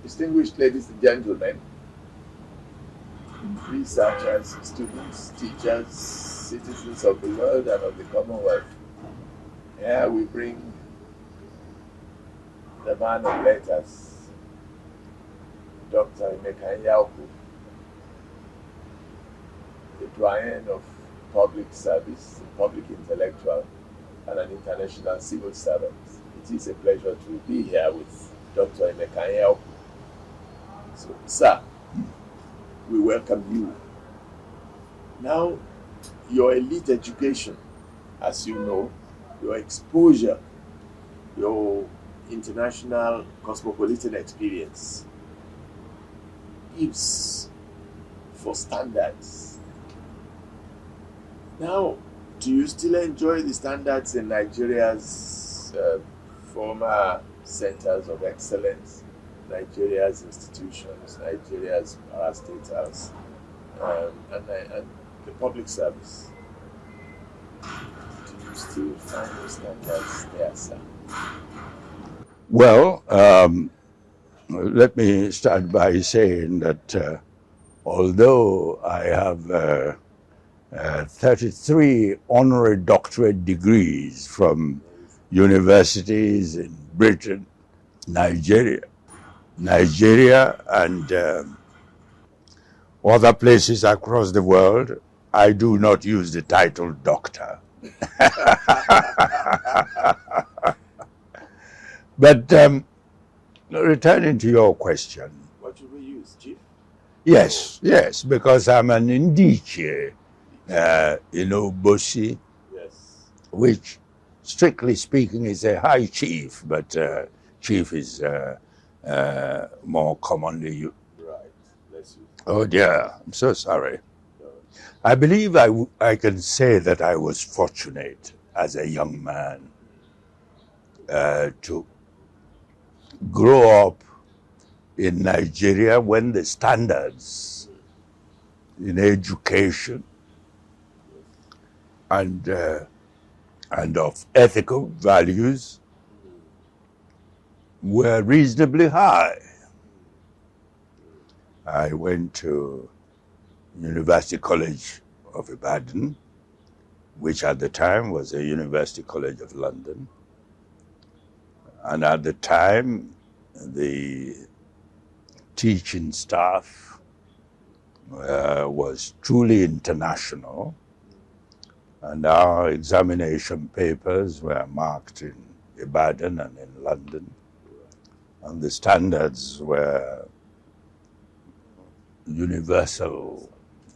Distinguished ladies and gentlemen, researchers, students, teachers, citizens of the world and of the Commonwealth, here we bring the man of letters, Dr. Emeka Anyaoku, the doyen of public service, a public intellectual, and an international civil servant. It is a pleasure to be here with Dr. Emeka Anyaoku. So, sir, we welcome you. Now, your elite education, as you know, your exposure, your international cosmopolitan experience gives for standards. Now, do you still enjoy the standards in Nigeria's former centers of excellence, Nigeria's institutions, Nigeria's parastatals, and the public service? Do you still find the standards there, sir? Well, let me start by saying that although I have 33 honorary doctorate degrees from universities in Britain, Nigeria, and other places across the world, I do not use the title doctor. But returning to your question. What should we use, Chief? Yes, because I'm an indice, Bosi, Yes. which, strictly speaking, is a high chief, but chief is more commonly used. Right. Bless you. Oh dear, I'm so sorry. No. I believe I can say that I was fortunate as a young man to grow up in Nigeria when the standards in education and of ethical values were reasonably high. I went to University College of Ibadan, which at the time was a University College of London. And at the time, the teaching staff was truly international, and our examination papers were marked in Ibadan and in London, and the standards were universal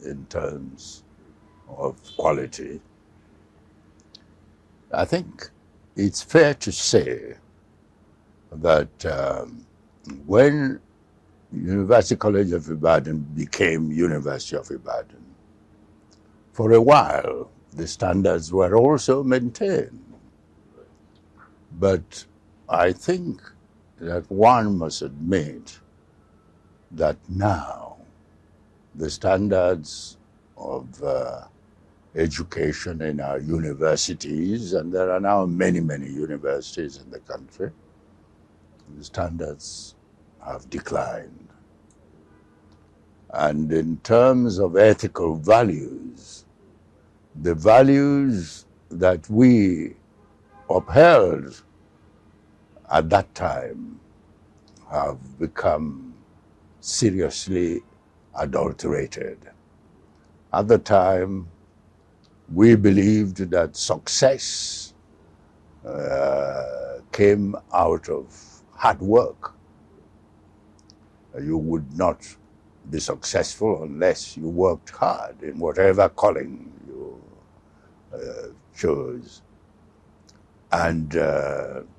in terms of quality. I think it's fair to say that when University College of Ibadan became University of Ibadan, for a while the standards were also maintained. But I think that one must admit that now the standards of education in our universities, and there are now many universities in the country, the standards have declined. And in terms of ethical values, the values that we upheld at that time have become seriously adulterated. At the time, we believed that success came out of hard work. You would not be successful unless you worked hard in whatever calling you chose. And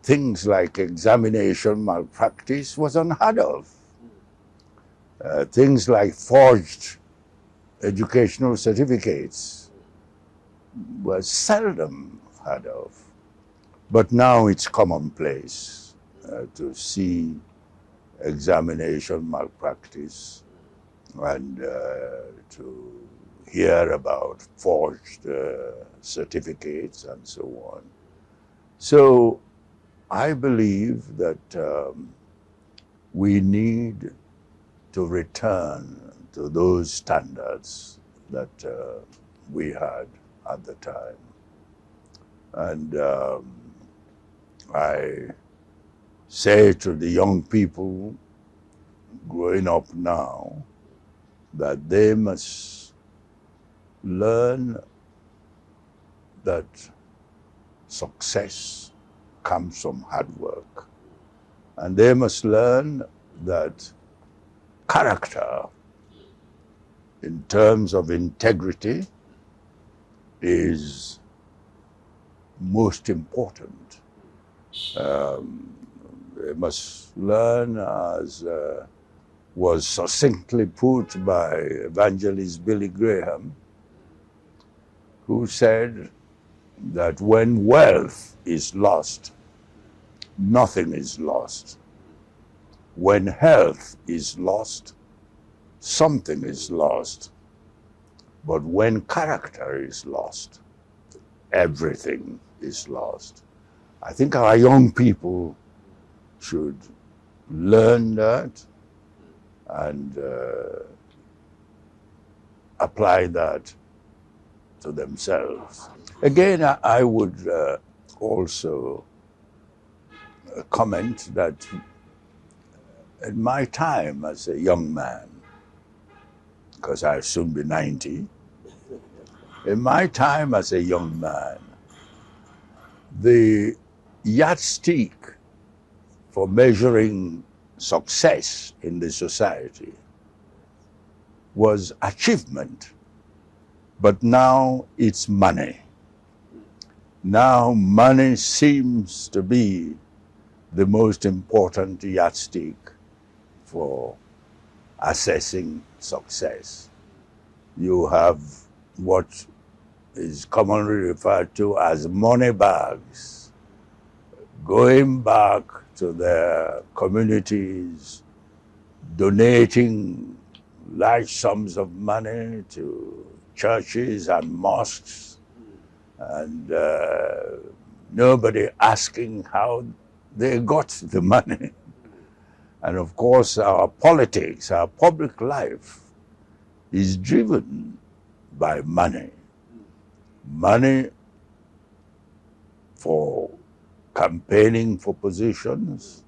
things like examination malpractice was unheard of. Things like forged educational certificates were seldom heard of. But now it's commonplace to see examination malpractice and to hear about forged certificates and so on. So I believe that we need to return to those standards that we had at the time. And I say to the young people growing up now that they must learn that success comes from hard work. And they must learn that character, in terms of integrity, is most important. They must learn, as was succinctly put by evangelist Billy Graham, who said that when wealth is lost, nothing is lost. When health is lost, something is lost. But when character is lost, everything is lost. I think our young people should learn that and apply that to themselves. Again, I would also comment that in my time as a young man, because I'll soon be 90, in my time as a young man, the yardstick for measuring success in the society was achievement, but now it's money. Now money seems to be the most important yardstick for assessing success. You have what is commonly referred to as money bags going back to their communities, donating large sums of money to churches and mosques, and nobody asking how they got the money. And of course, our politics, our public life is driven by money. Money for campaigning for positions,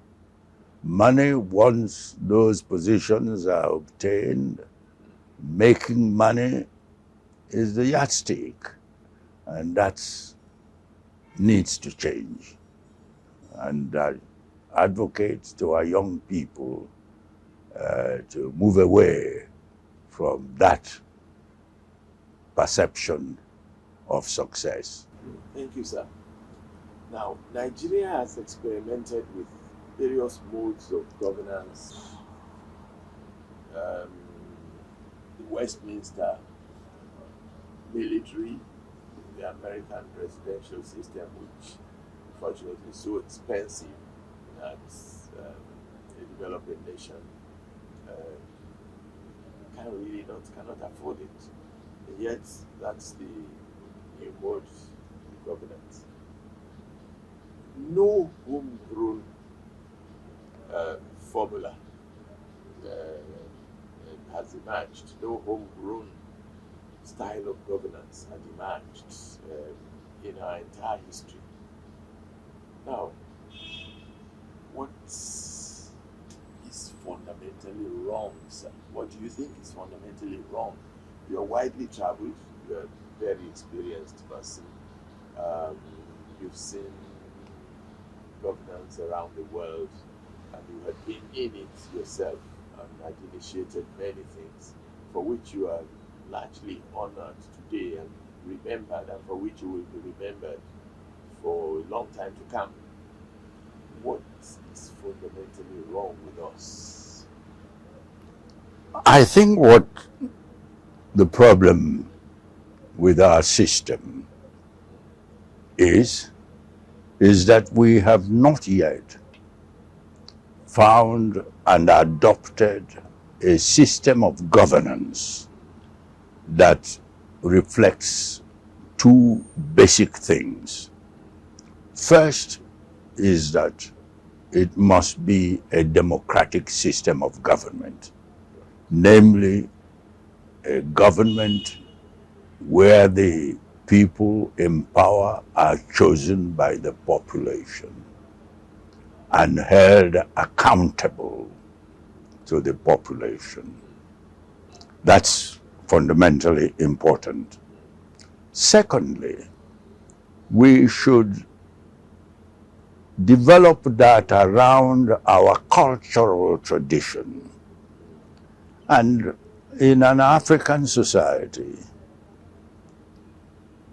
money once those positions are obtained, making money is the yardstick, and that needs to change. And I advocate to our young people to move away from that perception of success. Thank you, sir. Now, Nigeria has experimented with various modes of governance. The Westminster military, the American presidential system, which unfortunately is so expensive that a developing nation cannot afford it. And yet, that's the new mode of governance. No homegrown formula has emerged. No homegrown style of governance had emerged in our entire history. Now, what is fundamentally wrong, sir? What do you think is fundamentally wrong? You're widely traveled, you're a very experienced person. You've seen governance around the world, and you had been in it yourself and had initiated many things for which you are largely honored today and remembered, and for which you will be remembered for a long time to come. What is fundamentally wrong with us? I think what the problem with our system is that we have not yet found and adopted a system of governance that reflects two basic things. First is that it must be a democratic system of government, namely a government where the people in power are chosen by the population and held accountable to the population. That's fundamentally important. Secondly, we should develop that around our cultural tradition. And in an African society,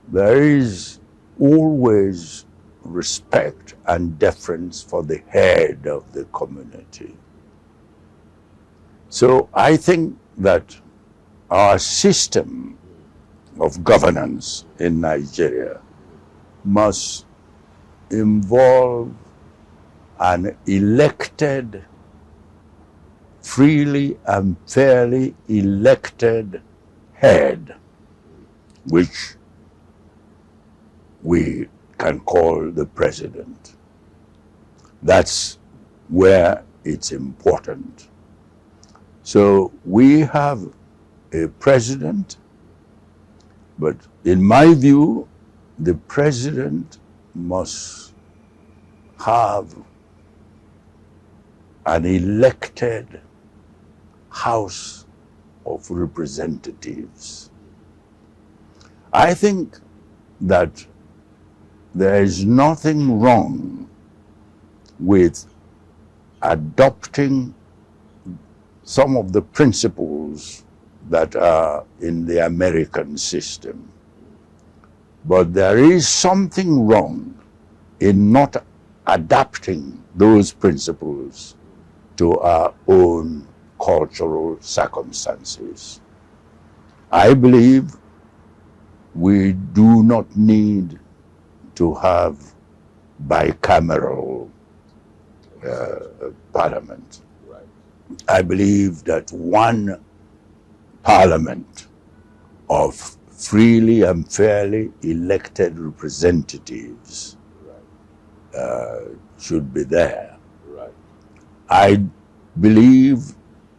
there is always respect and deference for the head of the community. So I think that our system of governance in Nigeria must involve an elected, freely and fairly elected head, which we can call the president. That's where it's important. So we have a president, but in my view, the president must have an elected House of Representatives. I think that there is nothing wrong with adopting some of the principles that are in the American system. But there is something wrong in not adapting those principles to our own cultural circumstances. I believe we do not need to have bicameral parliament. Right. I believe that one parliament of freely and fairly elected representatives should be there. Right. I believe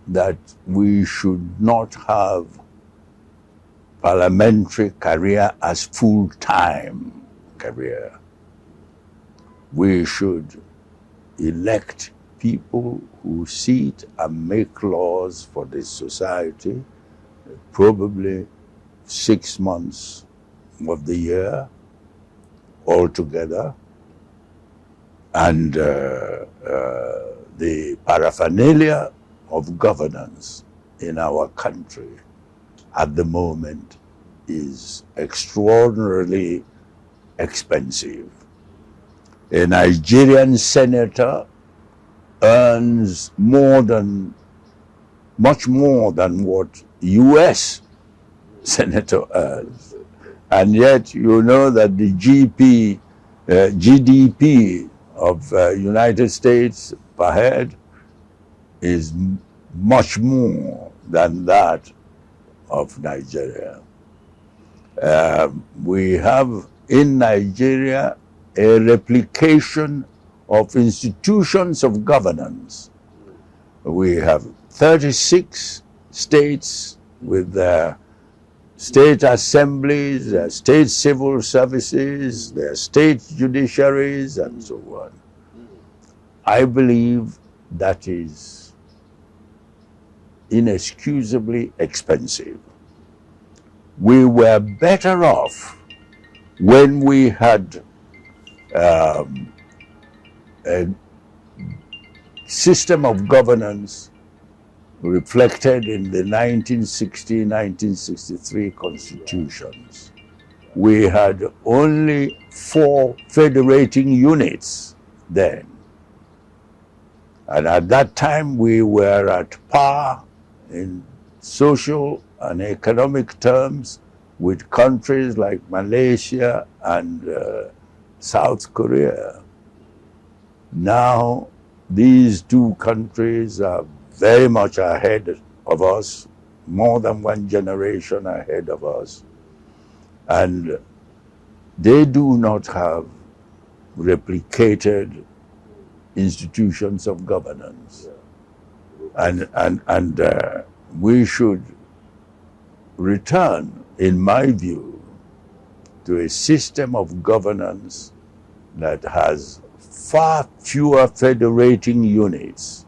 that we should not have parliamentary career as full-time career. We should elect people who sit and make laws for this society, probably 6 months of the year altogether, and the paraphernalia of governance in our country at the moment is extraordinarily expensive. A Nigerian senator earns much more than what US senator earns. And yet you know that the GDP of United States per head is much more than that of Nigeria. We have in Nigeria a replication of institutions of governance. We have 36 states with their state assemblies, their state civil services, their state judiciaries, and so on. I believe that is inexcusably expensive. We were better off when we had a system of governance reflected in the 1960-1963 constitutions. We had only 4 federating units then. And at that time we were at par in social and economic terms with countries like Malaysia and South Korea. Now these two countries are very much ahead of us, more than one generation ahead of us. And they do not have replicated institutions of governance. And we should return, in my view, to a system of governance that has far fewer federating units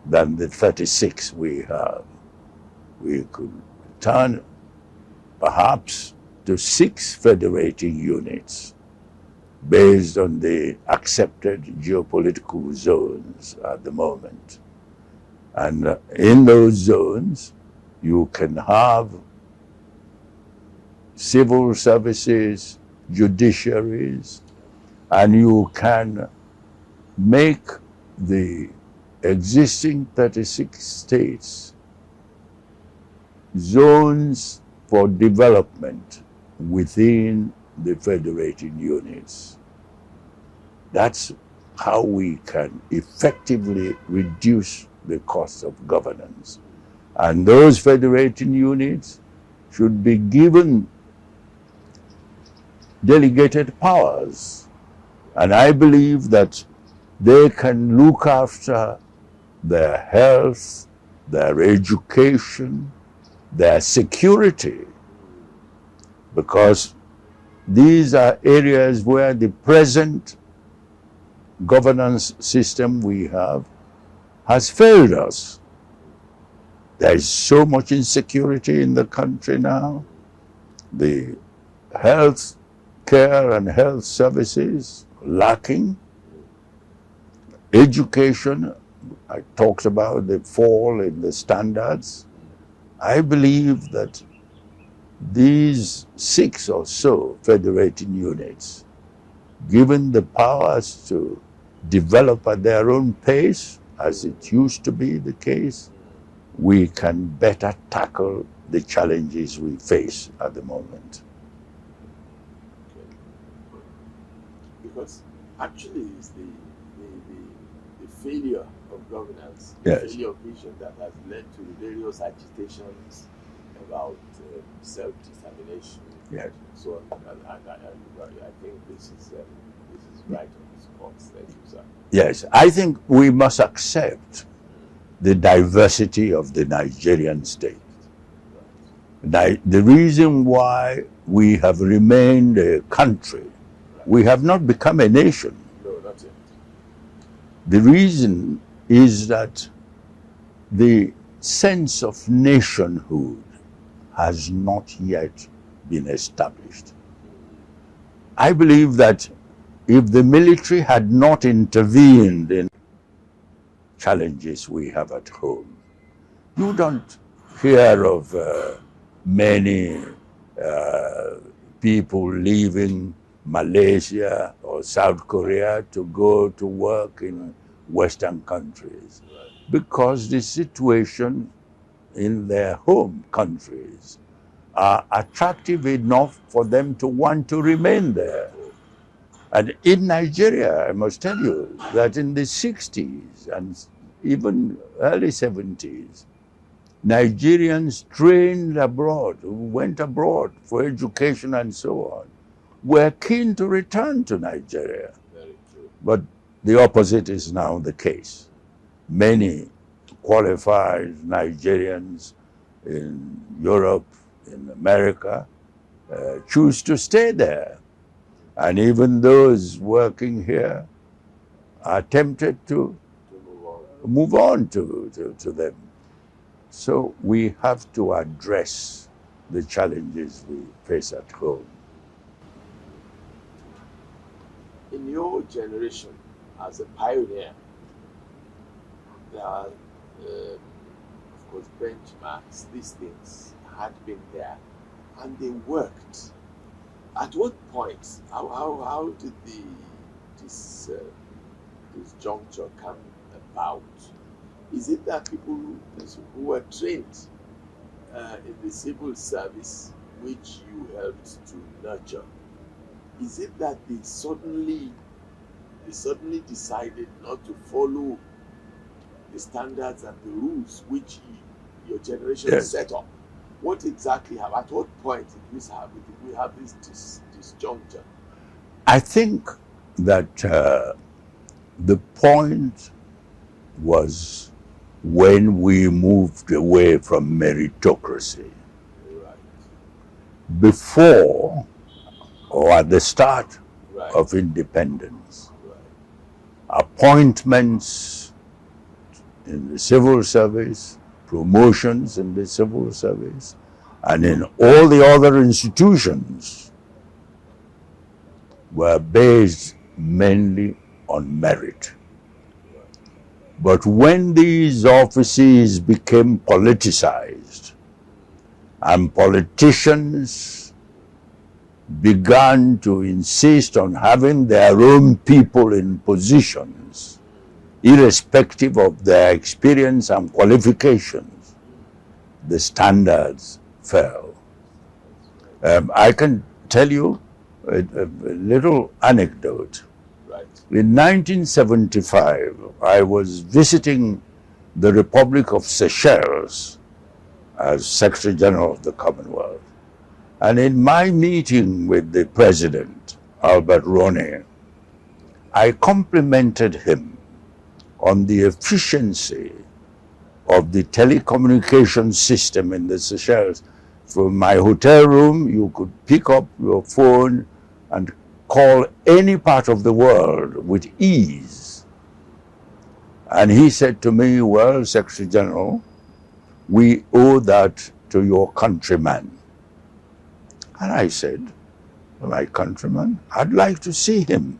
than the 36 we have. We could return perhaps to 6 federating units based on the accepted geopolitical zones at the moment. And in those zones, you can have civil services, judiciaries, and you can make the existing 36 states zones for development within the federating units. That's how we can effectively reduce the cost of governance. And those federating units should be given delegated powers. And I believe that they can look after their health, their education, their security, because these are areas where the present governance system we have has failed us. There is so much insecurity in the country now. The health care and health services lacking. Education, I talked about the fall in the standards. I believe that these 6 or so federating units, given the powers to develop at their own pace, as it used to be the case, we can better tackle the challenges we face at the moment. Because actually it's the failure of governance, Yes. the failure of vision that has led to various agitations about self-determination, Yes. and so on. And I think this is right on the spot. Thank you, sir. Yes, I think we must accept the diversity of the Nigerian state. The reason why we have remained a country, we have not become a nation. No, not yet. The reason is that the sense of nationhood has not yet been established. I believe that if the military had not intervened in challenges we have at home, you don't hear of many people leaving Malaysia or South Korea to go to work in Western countries, because the situation in their home countries are attractive enough for them to want to remain there. And in Nigeria, I must tell you that in the 60s and even early 70s, Nigerians trained abroad, who went abroad for education and so on, were keen to return to Nigeria. Very true. But the opposite is now the case. Many qualified Nigerians in Europe, in America, choose to stay there. And even those working here are tempted to move on to them. So we have to address the challenges we face at home. In your generation, as a pioneer, there are, of course, benchmarks. These things had been there, and they worked. At what point? How did this juncture come about? Is it that people who were trained in the civil service, which you helped to nurture, is it that they suddenly decided not to follow the standards and the rules which your generation Yes. set up? What exactly happened? At what point did we have this disjuncture? I think that The point was when we moved away from meritocracy. Right. Before or at the start Right. of independence, Right. appointments in the civil service, promotions in the civil service, and in all the other institutions were based mainly on merit. But when these offices became politicized and politicians began to insist on having their own people in positions, irrespective of their experience and qualifications, the standards fell. I can tell you a little anecdote. Right. In 1975, I was visiting the Republic of Seychelles as Secretary General of the Commonwealth. And in my meeting with the President, Albert Roney, I complimented him on the efficiency of the telecommunication system in the Seychelles. From my hotel room, you could pick up your phone and call any part of the world with ease. And he said to me, well, Secretary General, we owe that to your countryman. And I said, my countryman, I'd like to see him.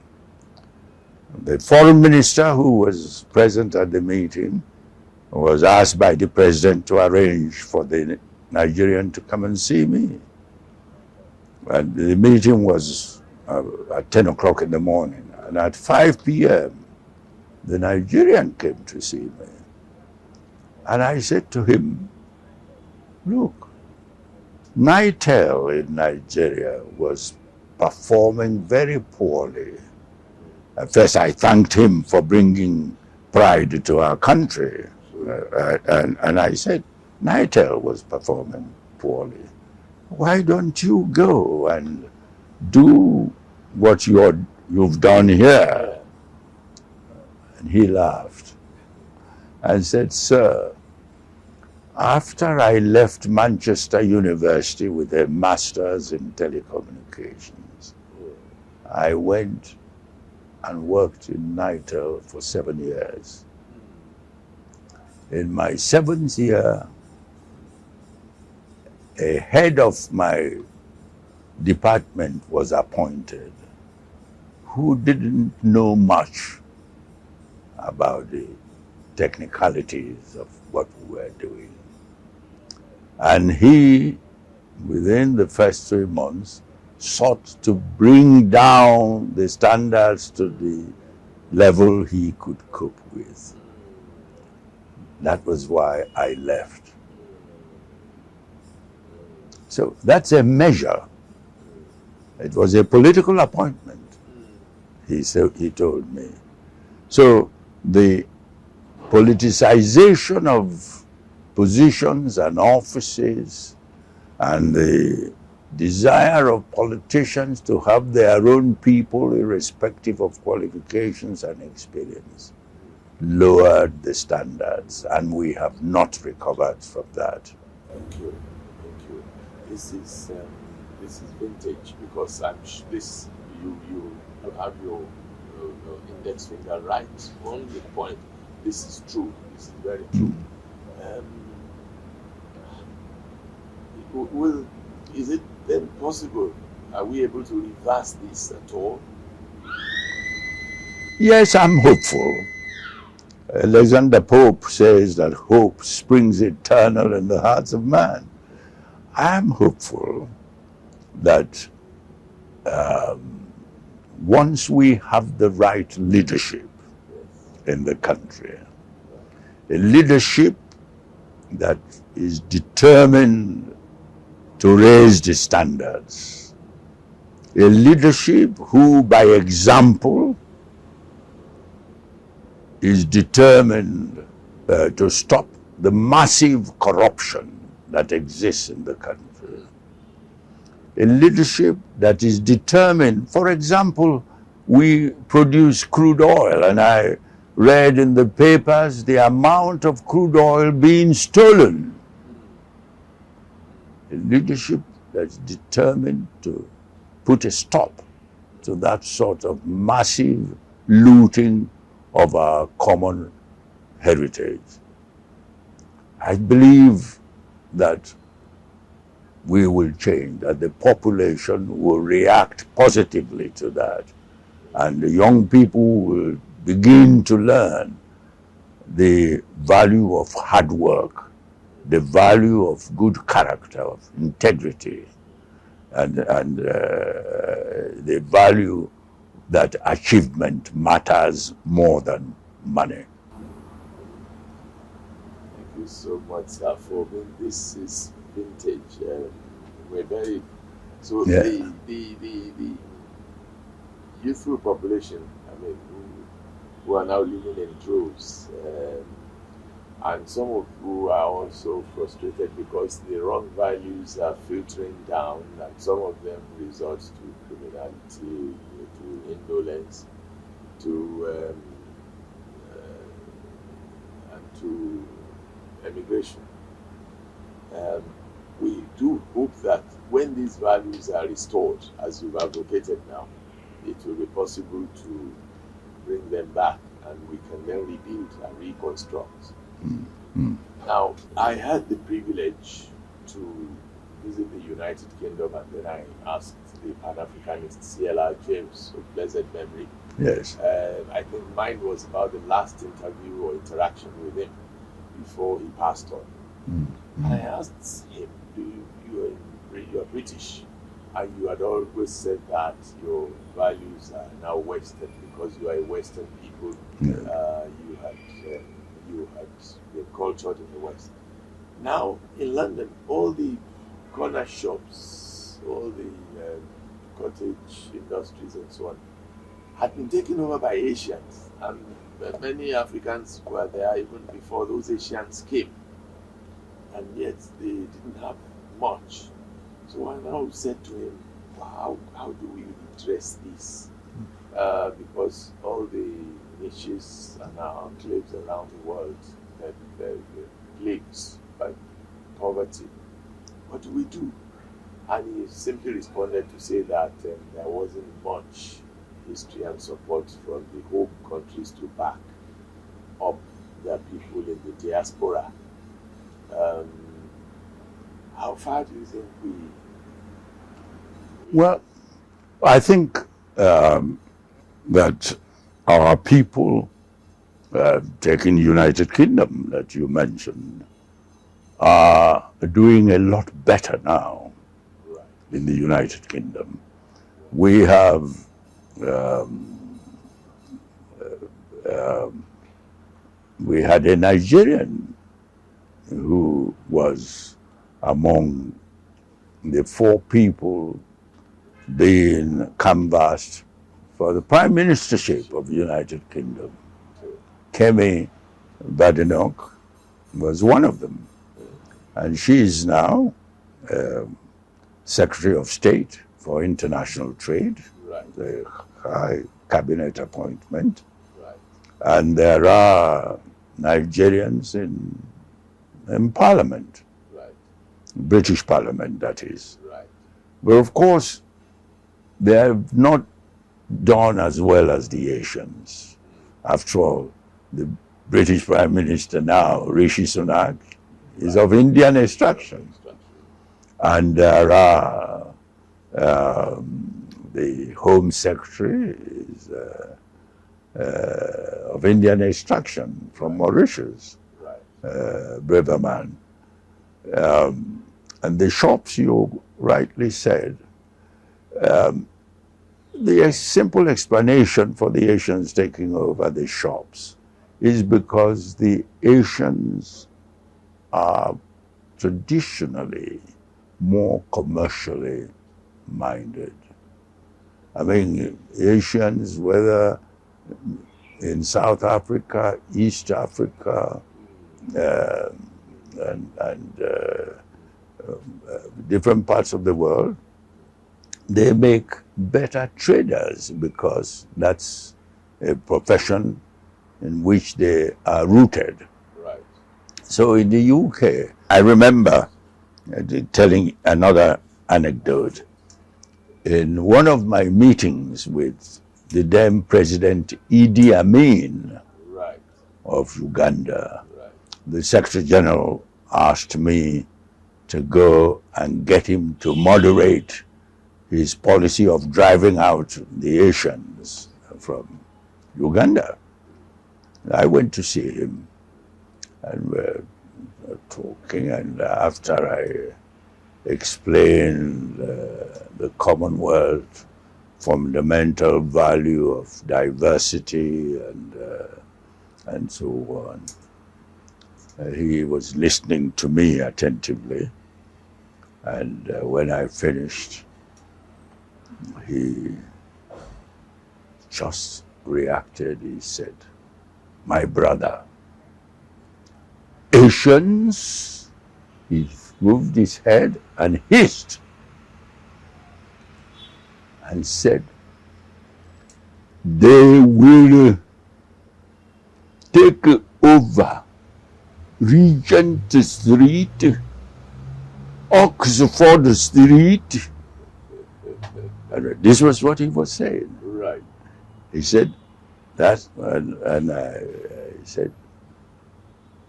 The foreign minister who was present at the meeting was asked by the president to arrange for the Nigerian to come and see me. And the meeting was at 10 o'clock in the morning. And at 5 p.m., the Nigerian came to see me. And I said to him, look, Nitel in Nigeria was performing very poorly. At first, I thanked him for bringing pride to our country. And I said, Nitel was performing poorly. Why don't you go and do what you've done here? And he laughed and said, sir, after I left Manchester University with a master's in telecommunications, I went and worked in Nitel for 7 years. In my 7th year, a head of my department was appointed who didn't know much about the technicalities of what we were doing. And he, within the first 3 months, sought to bring down the standards to the level he could cope with. That was why I left. So that's a measure. It was a political appointment, he told me. So the politicization of positions and offices and the desire of politicians to have their own people, irrespective of qualifications and experience, lowered the standards, and we have not recovered from that. Thank you. Thank you. This is vintage, because you have your index finger right on the point. This is true. This is very true. Is it then possible? Are we able to reverse this at all? Yes, I'm hopeful. Alexander Pope says that hope springs eternal in the hearts of man. I am hopeful that once we have the right leadership in the country, a leadership that is determined to raise the standards, a leadership who, by example, is determined to stop the massive corruption that exists in the country. A leadership that is determined, for example, we produce crude oil, and I read in the papers the amount of crude oil being stolen. A leadership that's determined to put a stop to that sort of massive looting of our common heritage. I believe that we will change, that the population will react positively to that, and the young people will begin to learn the value of hard work, the value of good character, of integrity, and the value that achievement matters more than money. Thank you so much, sir, for being this is vintage. We're very so Yeah. the youthful population. I mean, who are now living in droves, and some of who are also frustrated because the wrong values are filtering down, and some of them resort to criminality, to indolence, to and to emigration. We do hope that when these values are restored, as you've advocated now, it will be possible to bring them back, and we can then rebuild and reconstruct. Now, I had the privilege to visit the United Kingdom, and then I asked the Pan-Africanist C.L.R. James of blessed memory. Yes. I think mine was about the last interview or interaction with him before he passed on. I asked him, you're British, and you had always said that your values are now Western because you are a Western people. Yeah. You had been cultured in the West. Now in London, all the corner shops, all the cottage industries and so on, had been taken over by Asians, and many Africans were there even before those Asians came, and yet they didn't have much. So I now said to him, how do we address this? Because all the niches and our enclaves around the world that they're plagued by poverty. What do we do? And he simply responded to say that there wasn't much history and support from the home countries to back up their people in the diaspora. How far do you think we... Well, I think that our people, taking United Kingdom that you mentioned, are doing a lot better now in the United Kingdom. We have we had a Nigerian who was among the 4 people being canvassed for the prime ministership of the United Kingdom. Kemi Badenoch was one of them, and she is now Secretary of State for International Trade, the high cabinet appointment. And there are Nigerians in Parliament, British Parliament, that is. But of course, they have not done as well as the Asians. After all, the British Prime Minister now, Rishi Sunak, is of Indian extraction. And there are the Home Secretary is of Indian extraction from Mauritius, Braverman. And the shops, you rightly said, the simple explanation for the Asians taking over the shops is because the Asians are traditionally more commercially minded. I mean, Asians, whether in South Africa, East Africa, and different parts of the world, they make better traders because that's a profession in which they are rooted. Right. So in the UK, I remember telling another anecdote. In one of my meetings with the then President Idi Amin Right. of Uganda, Right. the Secretary General asked me to go and get him to moderate his policy of driving out the Asians from Uganda. I went to see him and we're talking, and after I explained the Commonwealth fundamental value of diversity and so on, he was listening to me attentively, and when I finished, he just reacted. He said, "My brother, Asians," he moved his head and hissed and said, "They will take over Regent Street, Oxford Street." And this was what he was saying. Right. He said that, and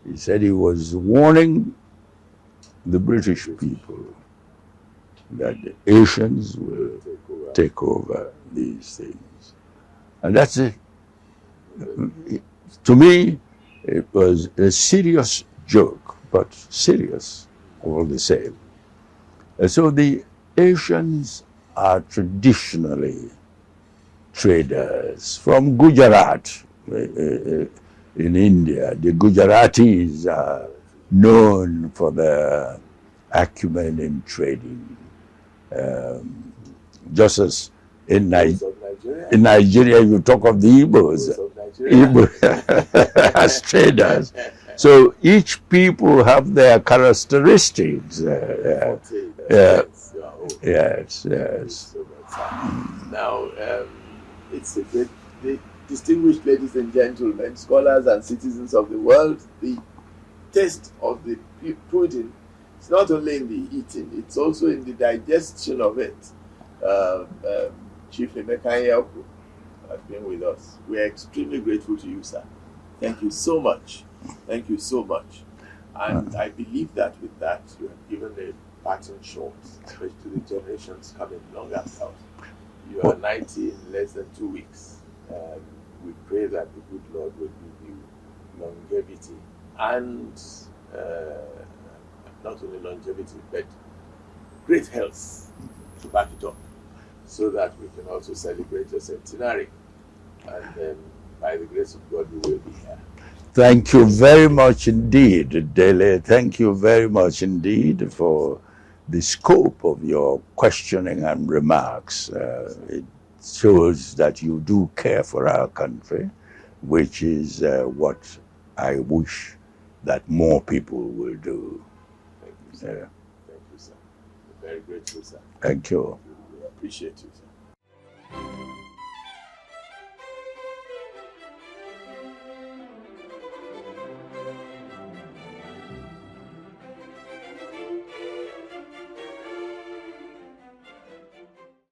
he said he was warning the British people that the Asians will take over these things. And that's it. To me, it was a serious joke, but serious all the same. And so the Asians are traditionally traders from Gujarat in India. The Gujaratis are known for their acumen in trading. Just as in Nigeria, you talk of the Igbos, as traders. So each people have their characteristics. Yes. Now, it's a great, distinguished ladies and gentlemen, scholars and citizens of the world. The taste of the pudding is not only in the eating, it's also in the digestion of it. Chief Emeka Anyaoku has been with us. We are extremely grateful to you, sir. Thank you so much. Thank you so much. And I believe that with that, you have given a parting shot, especially to the generations coming long after us. You are 90 in less than 2 weeks. We pray that the good Lord will give you longevity and not only longevity, but great health to back it up, so that we can also celebrate your centenary. And then, by the grace of God, we will be here. Thank you very much indeed, Dele. Thank you very much indeed for the scope of your questioning and remarks. It shows that you do care for our country, which is what I wish that more people will do. Thank you, sir. Thank you, sir. We're very grateful, sir. Thank you. We appreciate you, sir.